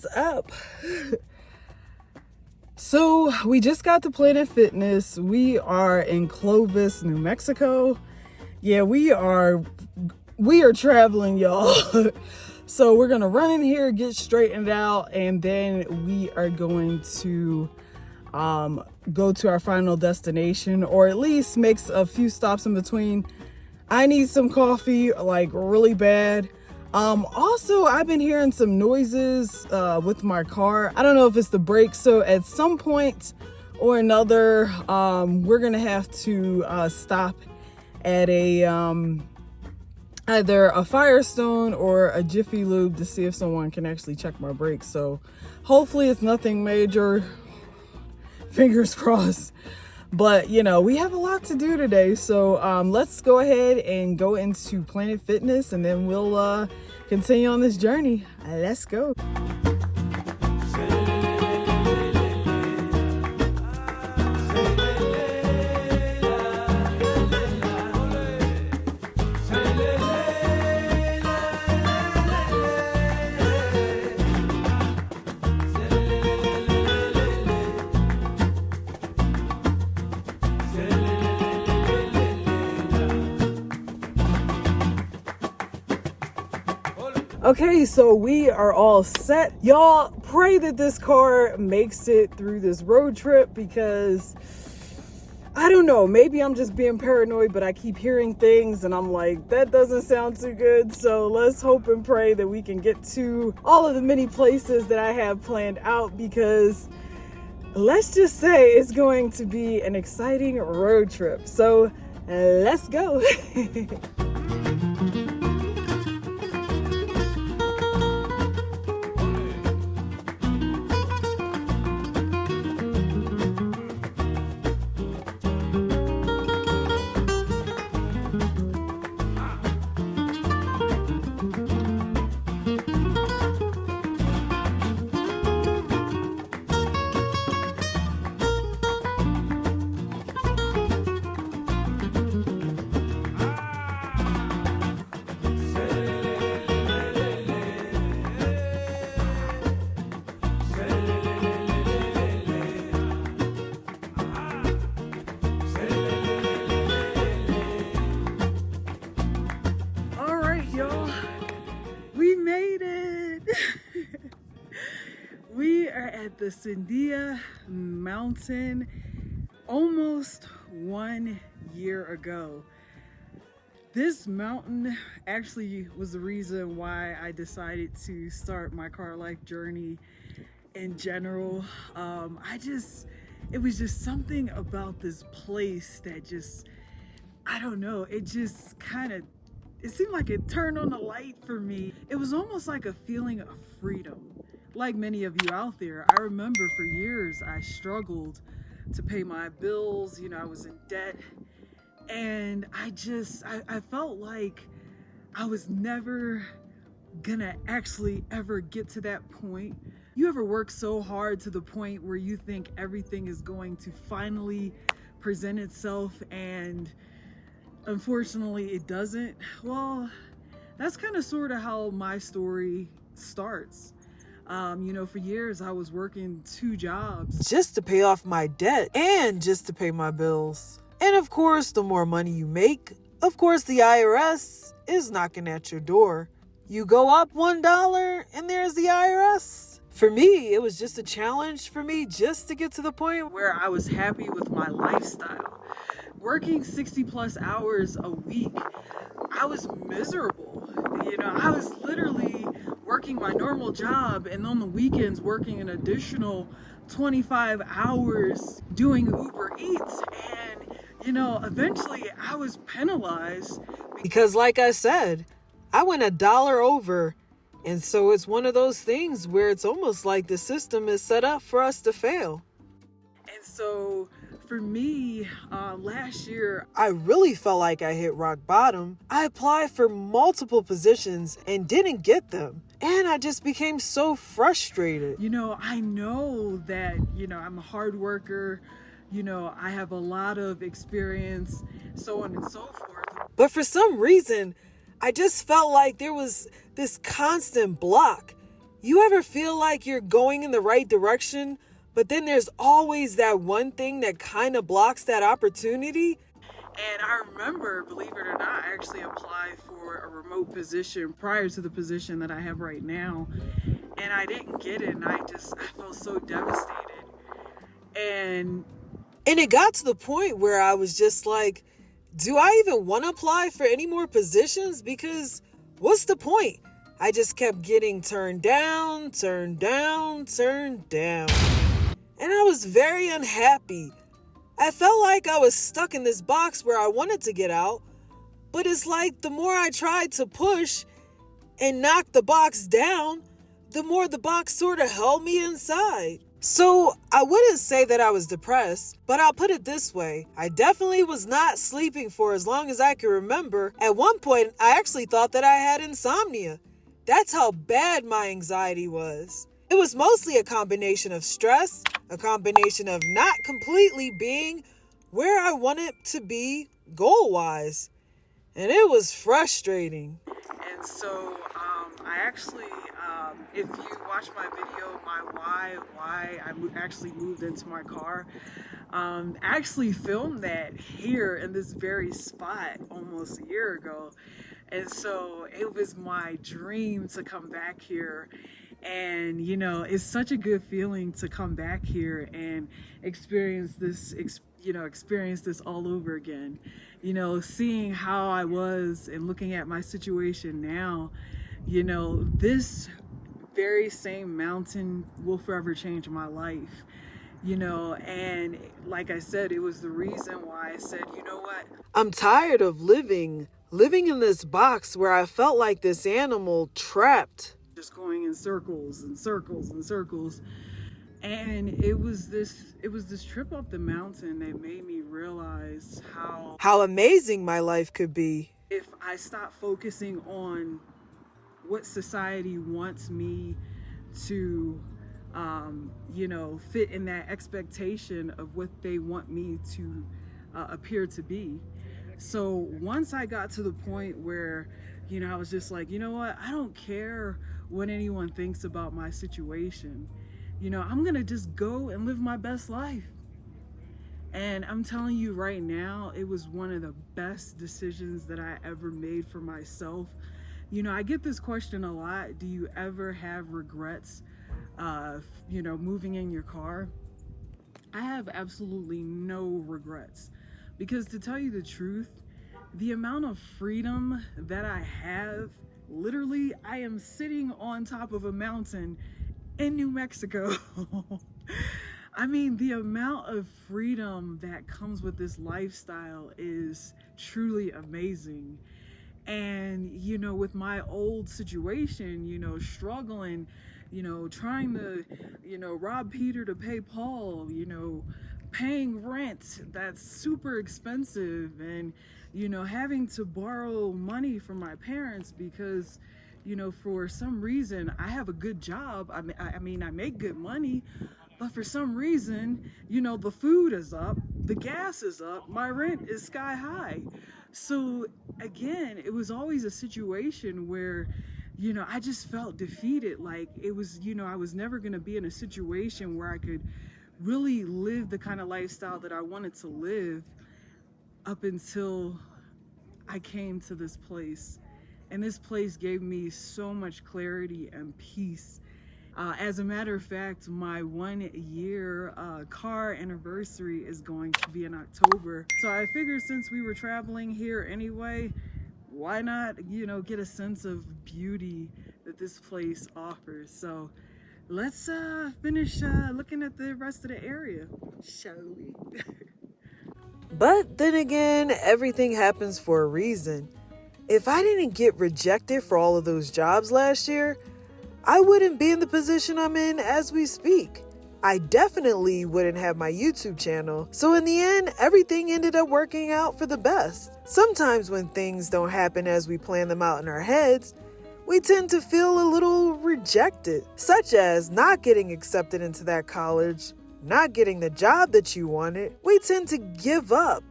is up? So we just got to Planet Fitness. We are in Clovis, New Mexico. Yeah, we are traveling, y'all. So we're gonna run in here, get straightened out, and then we are going to go to our final destination, or at least makes a few stops in between. I need some coffee, like really bad. Also, I've been hearing some noises with my car. I don't know if it's the brakes. So at some point or another, we're gonna have to stop at a either a Firestone or a Jiffy Lube to see if someone can actually check my brakes. So hopefully it's nothing major. Fingers crossed. But you know, we have a lot to do today, so let's go ahead and go into Planet Fitness, and then we'll continue on this journey. Let's go. Okay, so we are all set. Y'all pray that this car makes it through this road trip, because I don't know, maybe I'm just being paranoid, but I keep hearing things and I'm like, that doesn't sound too good. So let's hope and pray that we can get to all of the many places that I have planned out, because let's just say it's going to be an exciting road trip. So let's go. We are at the Sandia Mountain almost 1 year ago. This mountain actually was the reason why I decided to start my car life journey in general. It was just something about this place that just, I don't know, it just it seemed like it turned on the light for me. It was almost like a feeling of freedom. Like many of you out there, I remember for years I struggled to pay my bills. You know, I was in debt, and I felt like I was never gonna actually ever get to that point. You ever work so hard to the point where you think everything is going to finally present itself, and unfortunately it doesn't? Well, that's kind of sort of how my story starts. You know, for years I was working 2 jobs just to pay off my debt and just to pay my bills. And of course, the more money you make, of course, the IRS is knocking at your door. You go up $1 and there's the IRS. For me, it was just a challenge for me just to get to the point where I was happy with my lifestyle. Working 60 plus hours a week, I was miserable. You know, I was literally working my normal job and on the weekends working an additional 25 hours doing Uber Eats. And, you know, eventually I was penalized because, like I said, I went $1 over. And so it's one of those things where it's almost like the system is set up for us to fail. And so for me, last year, I really felt like I hit rock bottom. I applied for multiple positions and didn't get them. And I just became so frustrated. You know, I know that, you know, I'm a hard worker. You know, I have a lot of experience, so on and so forth. But for some reason, I just felt like there was this constant block. You ever feel like you're going in the right direction, but then there's always that one thing that kind of blocks that opportunity? And I remember, believe it or not, I actually applied for a remote position prior to the position that I have right now. And I didn't get it, and I felt so devastated. And it got to the point where I was just like, do I even want to apply for any more positions? Because what's the point? I just kept getting turned down. And I was very unhappy. I felt like I was stuck in this box where I wanted to get out, but it's like the more I tried to push and knock the box down, the more the box sort of held me inside. So I wouldn't say that I was depressed, but I'll put it this way. I definitely was not sleeping for as long as I can remember. At one point, I actually thought that I had insomnia. That's how bad my anxiety was. It was mostly a combination of stress, a combination of not completely being where I wanted to be goal-wise. And it was frustrating. And so I actually, if you watch my video, my why I actually moved into my car, I actually filmed that here in this very spot almost a year ago. And so it was my dream to come back here. And, you know, it's such a good feeling to come back here and experience this all over again. You know, seeing how I was and looking at my situation now, you know, this very same mountain will forever change my life. You know, and like I said, it was the reason why I said, you know what? I'm tired of living in this box where I felt like this animal trapped. Just going in circles and circles and circles. And it was this trip up the mountain that made me realize how amazing my life could be. If I stop focusing on what society wants me to, you know, fit in that expectation of what they want me to appear to be. So once I got to the point where, you know, I was just like, you know what, I don't care what anyone thinks about my situation. You know, I'm gonna just go and live my best life. And I'm telling you right now, it was one of the best decisions that I ever made for myself. You know, I get this question a lot. Do you ever have regrets, you know, moving in your car? I have absolutely no regrets. Because to tell you the truth, the amount of freedom that I have, literally, I am sitting on top of a mountain in New Mexico. I mean, the amount of freedom that comes with this lifestyle is truly amazing. And, you know, with my old situation, you know, struggling, you know, trying to, you know, rob Peter to pay Paul, you know, paying rent that's super expensive, and, you know, having to borrow money from my parents because, you know, for some reason I have a good job. I mean, I make good money, but for some reason, you know, the food is up, the gas is up, my rent is sky high. So again, it was always a situation where, you know, I just felt defeated. Like it was, you know, I was never going to be in a situation where I could really live the kind of lifestyle that I wanted to live up until I came to this place. And this place gave me so much clarity and peace. As a matter of fact, my 1 year car anniversary is going to be in October. So I figured since we were traveling here anyway, why not, you know, get a sense of beauty that this place offers. So let's finish looking at the rest of the area, shall we? But then again, everything happens for a reason. If I didn't get rejected for all of those jobs last year, I wouldn't be in the position I'm in as we speak. I definitely wouldn't have my YouTube channel. So in the end, everything ended up working out for the best. Sometimes when things don't happen as we plan them out in our heads, we tend to feel a little rejected, such as not getting accepted into that college, not getting the job that you wanted. We tend to give up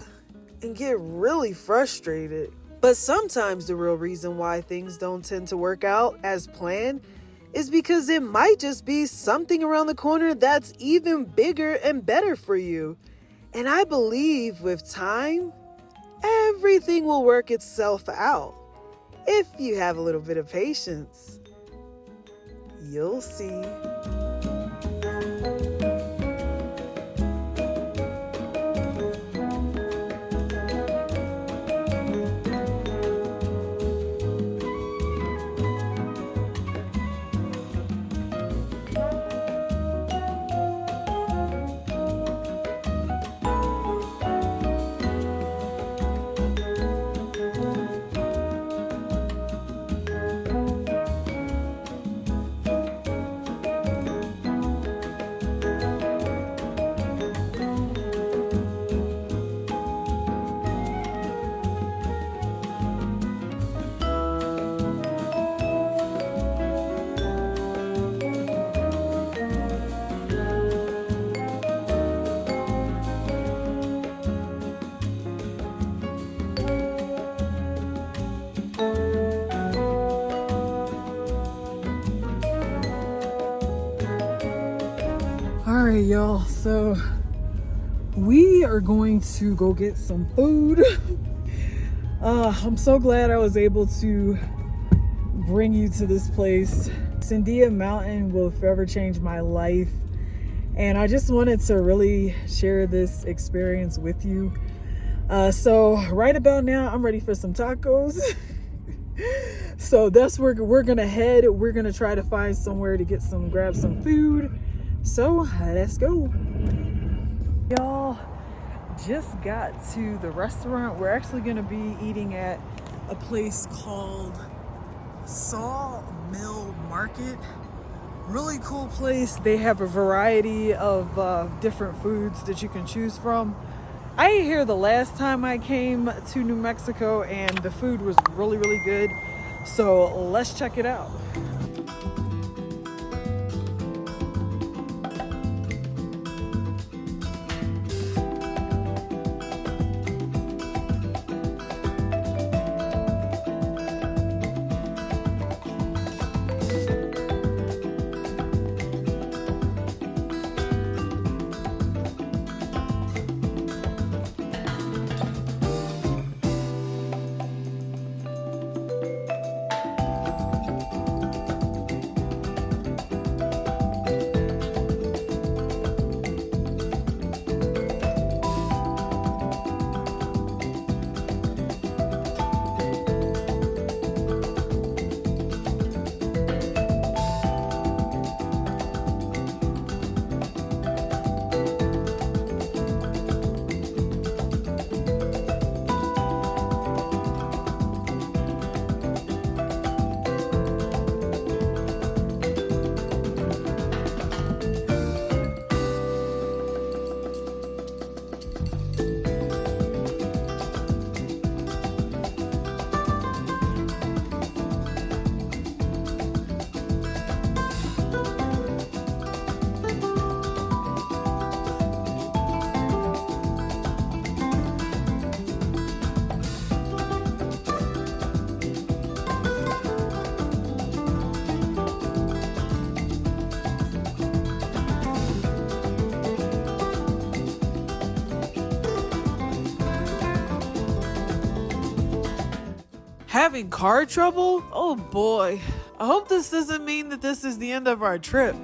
and get really frustrated. But sometimes the real reason why things don't tend to work out as planned is because it might just be something around the corner that's even bigger and better for you. And I believe with time, everything will work itself out. If you have a little bit of patience, you'll see. All right, y'all, so we are going to go get some food. I'm so glad I was able to bring you to this place. Sandia Mountain will forever change my life, and I just wanted to really share this experience with you. So right about now, I'm ready for some tacos. So that's where we're gonna head. We're gonna try to find somewhere to grab some food. So let's go. Y'all just got to the restaurant. We're actually gonna be eating at a place called Sawmill Market. Really cool place. They have a variety of different foods that you can choose from. I ate here the last time I came to New Mexico and the food was really, really good. So let's check it out. Having car trouble? Oh boy. I hope this doesn't mean that this is the end of our trip.